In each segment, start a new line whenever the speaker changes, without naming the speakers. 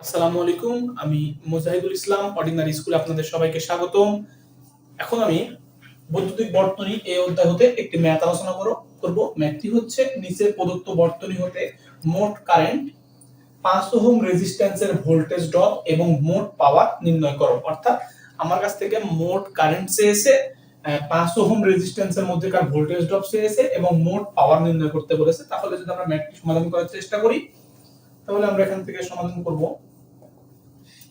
আসসালামু আলাইকুম। আমি মুজাহিদুল ইসলাম অর্ডিনারি স্কুলে আপনাদের সবাইকে স্বাগতম। এখন আমি বৈদ্যুতিক বর্তনী এই অধ্যায় হতে একটি ম্যাথ আলোচনা করব। ম্যাথটি হচ্ছে নিচে প্রদত্ত বর্তনী হতে মোট কারেন্ট 5 ওহম রেজিস্ট্যান্সের ভোল্টেজ ড্রপ এবং মোট পাওয়ার নির্ণয় করো। অর্থাৎ আমার কাছ থেকে মোট কারেন্ট চেয়েছে, 5 ওহম রেজিস্ট্যান্সের মধ্যেকার ভোল্টেজ ড্রপ চেয়েছে এবং মোট পাওয়ার নির্ণয় করতে বলেছে। তাহলে যদি আমরা ম্যাথটি সমাধান করার চেষ্টা করি তাহলে আমরা এখান থেকে সমাধান করব।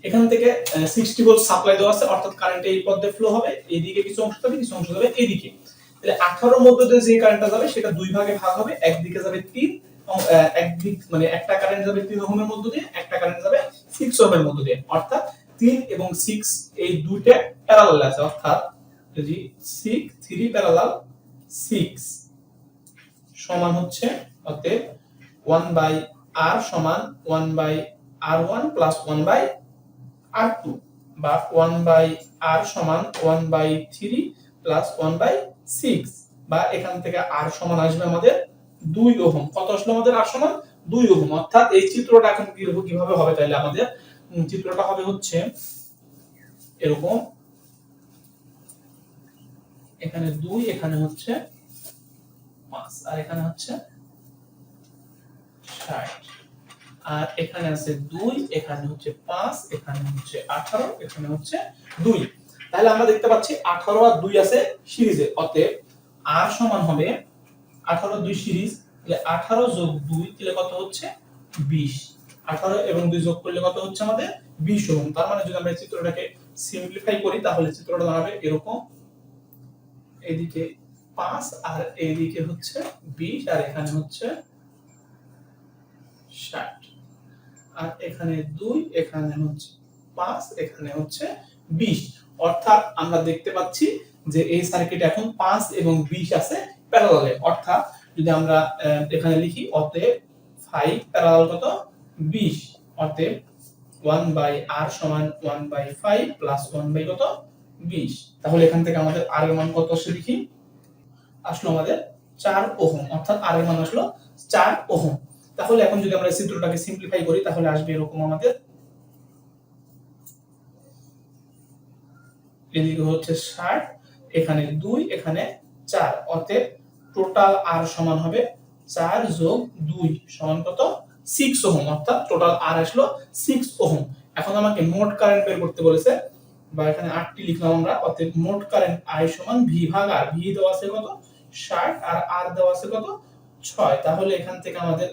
এখান থেকে 60 ভোল্ট সাপ্লাই দেওয়া আছে, অর্থাৎ কারেন্ট এই পথে ফ্লো হবে, এইদিকে কিছু অংশ যাবে, কিছু অংশ যাবে এইদিকে। তাহলে 18 এর মধ্যে দিয়ে যে কারেন্টটা যাবে সেটা দুই ভাগে ভাগ হবে। একদিকে যাবে 3, একদিক মানে একটা কারেন্ট যাবে 3 ওহমের মধ্য দিয়ে, একটা কারেন্ট যাবে 6 ওহমের মধ্য দিয়ে। অর্থাৎ 3 এবং 6 এই দুইটা প্যারালাল আছে, অর্থাৎ যদি 6 3 প্যারালাল 6 সমান হচ্ছে, অতএব 1/r সমান 1/r1 প্লাস 1/r2 বা 1/r সমান 1/3 প্লাস 1/6 বা এখান থেকে r সমান আসবে আমাদের 2 ওহম। কত আসলে আমাদের r সমান 2 ওহম। অর্থাৎ এই চিত্রটা এখন কিভাবে হবে, তাহলে আমাদের চিত্রটা হবে হচ্ছে এরকম, এখানে 2, এখানে হচ্ছে 5 আর এখানে হচ্ছে 60 আর এখানে আছে 2, এখানে হচ্ছে 5, এখানে হচ্ছে 18, এখানে হচ্ছে 2। তাহলে আমরা দেখতে পাচ্ছি 18 আর 2 আছে সিরিজে, অতএব r সমান হবে 18 2 সিরিজ, তাহলে 18 যোগ 2 তাহলে কত হচ্ছে 20। 18 এবং 2 যোগ করলে কত হচ্ছে আমাদের 20 ওহম। তার মানে যদি আমরা চিত্রটাকে সিম্পলিফাই করি তাহলে চিত্রটা দাঁড়াবে এরকম, এদিকে 5 আর এইদিকে হচ্ছে 20 আর এখানে হচ্ছে 60 আর এখানে 2, এখানে হচ্ছে 5, এখানে হচ্ছে 20। অর্থাৎ আমরা দেখতে পাচ্ছি যে এই সার্কিট এখন 5 এবং 20 আছে প্যারালালে। অর্থাৎ যদি আমরা এখানে লিখি, অতএব 5 প্যারালাল কত 20, অতএব 1/r সমান 1/5 প্লাস 1 কত 20। তাহলে এখান থেকে আমাদের r এর মান কত আসে দেখি, আসলো আমাদের 4 ওহম, অর্থাৎ r এর মান আসলো 4 ওহম। তাহলে এখন যদি আমরা চিত্রটাকে সিম্পলিফাই করি তাহলে আসবে এরকম, আমাদের এদিকে হচ্ছে 60, এখানে 2, এখানে 4, অতএব টোটাল r সমান হবে 4 যোগ 2 সমান কত 6 ওহম। অর্থাৎ টোটাল r আসলো 6 ওহম। এখন আমাকে মোট কারেন্ট বের করতে বলেছে, বা এখানে 8টি লিখলাম আমরা, অতএব মোট কারেন্ট I সমান v ভাগ r। v দেওয়া আছে কত 60 আর r দেওয়া আছে কত 6। তাহলে এখান থেকে আমাদের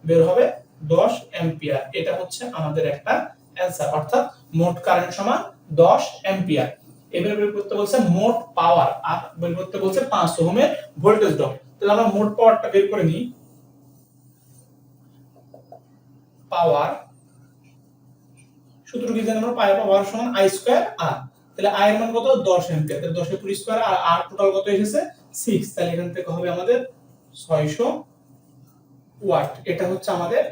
বের হবে 10 অ্যাম্পিয়ার। এটা হচ্ছে আমাদের একটা অ্যানসার, অর্থাৎ মোট কারেন্ট সমান 10 অ্যাম্পিয়ার। এবারে বের করতে বলছে মোট পাওয়ার, আর বের করতে বলছে 5 ওহমের ভোল্টেজ ড্রপ। তাহলে আমরা মোট পাওয়ারটা বের করে নিই। পাওয়ার সূত্র কি জানি আমরা, পাওয়ার সমান I স্কয়ার r। তাহলে I এর মান কত 10 অ্যাম্পিয়ার, তাহলে 10 এর পুরো স্কয়ার আর r টোটাল কত এসেছে 6। তাহলে এখান থেকে হবে আমাদের 600 ওয়াট। এটা হচ্ছে আমাদের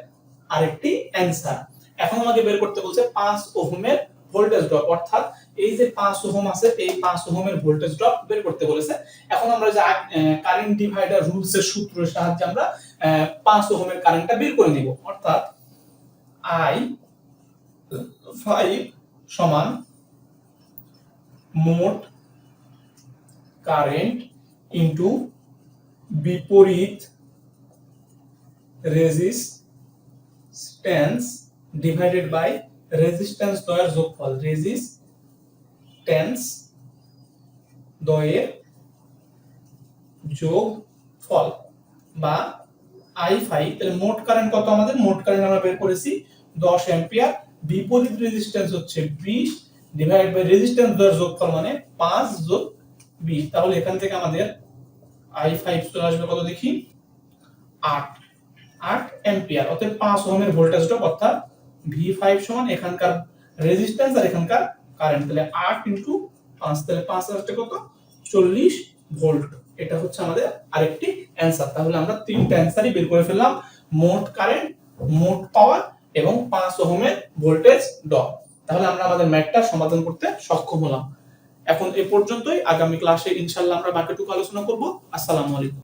আরেকটি অ্যানসার। এখন আমাকে বের করতে বলছে 5 ওহমের ভোল্টেজ ড্রপ, অর্থাৎ এই যে 5 ওহম আছে এই 5 ওহমের ভোল্টেজ ড্রপ বের করতে বলেছে। এখন আমরা যে কারেন্ট ডিভাইডার রুলস এর সূত্রের সাহায্যে আমরা 5 ওহমের কারেন্টটা বের করে নিব। অর্থাৎ I5 সমান মোট কারেন্ট ইনটু বিপরীত রেজিস্ট্যান্স ডিভাইডেড বাই রেজিস্ট্যান্স দ্বয়ের যোগফল। রেজিস্ট্যান্স দ্বয়ের যোগফল বা I5। তাহলে মোট কারেন্ট কত আমাদের, মোট কারেন্ট আমরা বের করেছি 10 অ্যাম্পিয়ার, বিপরীত রেজিস্ট্যান্স হচ্ছে 20 ডিভাইড বাই রেজিস্ট্যান্স দ্বয়ের যোগফল মানে 5 যোগ 20। তাহলে এখান থেকে আমাদের I5 চলে আসবে কত দেখি 8 অ্যাম্পিয়ার। অতএব 5 ওহমের ভোল্টেজ ড্রপ, অর্থাৎ V5 সমান এখানকার রেজিস্ট্যান্স আর এখানকার কারেন্ট, তাহলে 8 * 5, তাহলে 5 আসছে কত 40 ভোল্ট। এটা হচ্ছে আমাদের আরেকটি অ্যানসার। তাহলে আমরা তিনটা অ্যানসারই বের করে ফেললাম, মোট কারেন্ট, মোট পাওয়ার এবং 5 ওহমের ভোল্টেজ ড্রপ। তাহলে আমরা আমাদের ম্যাথটা সমাধান করতে সক্ষম হলাম। এখন এই পর্যন্তই, আগামী ক্লাসে ইনশাআল্লাহ আমরা বাকিটুকু আলোচনা করব। আসসালামু আলাইকুম।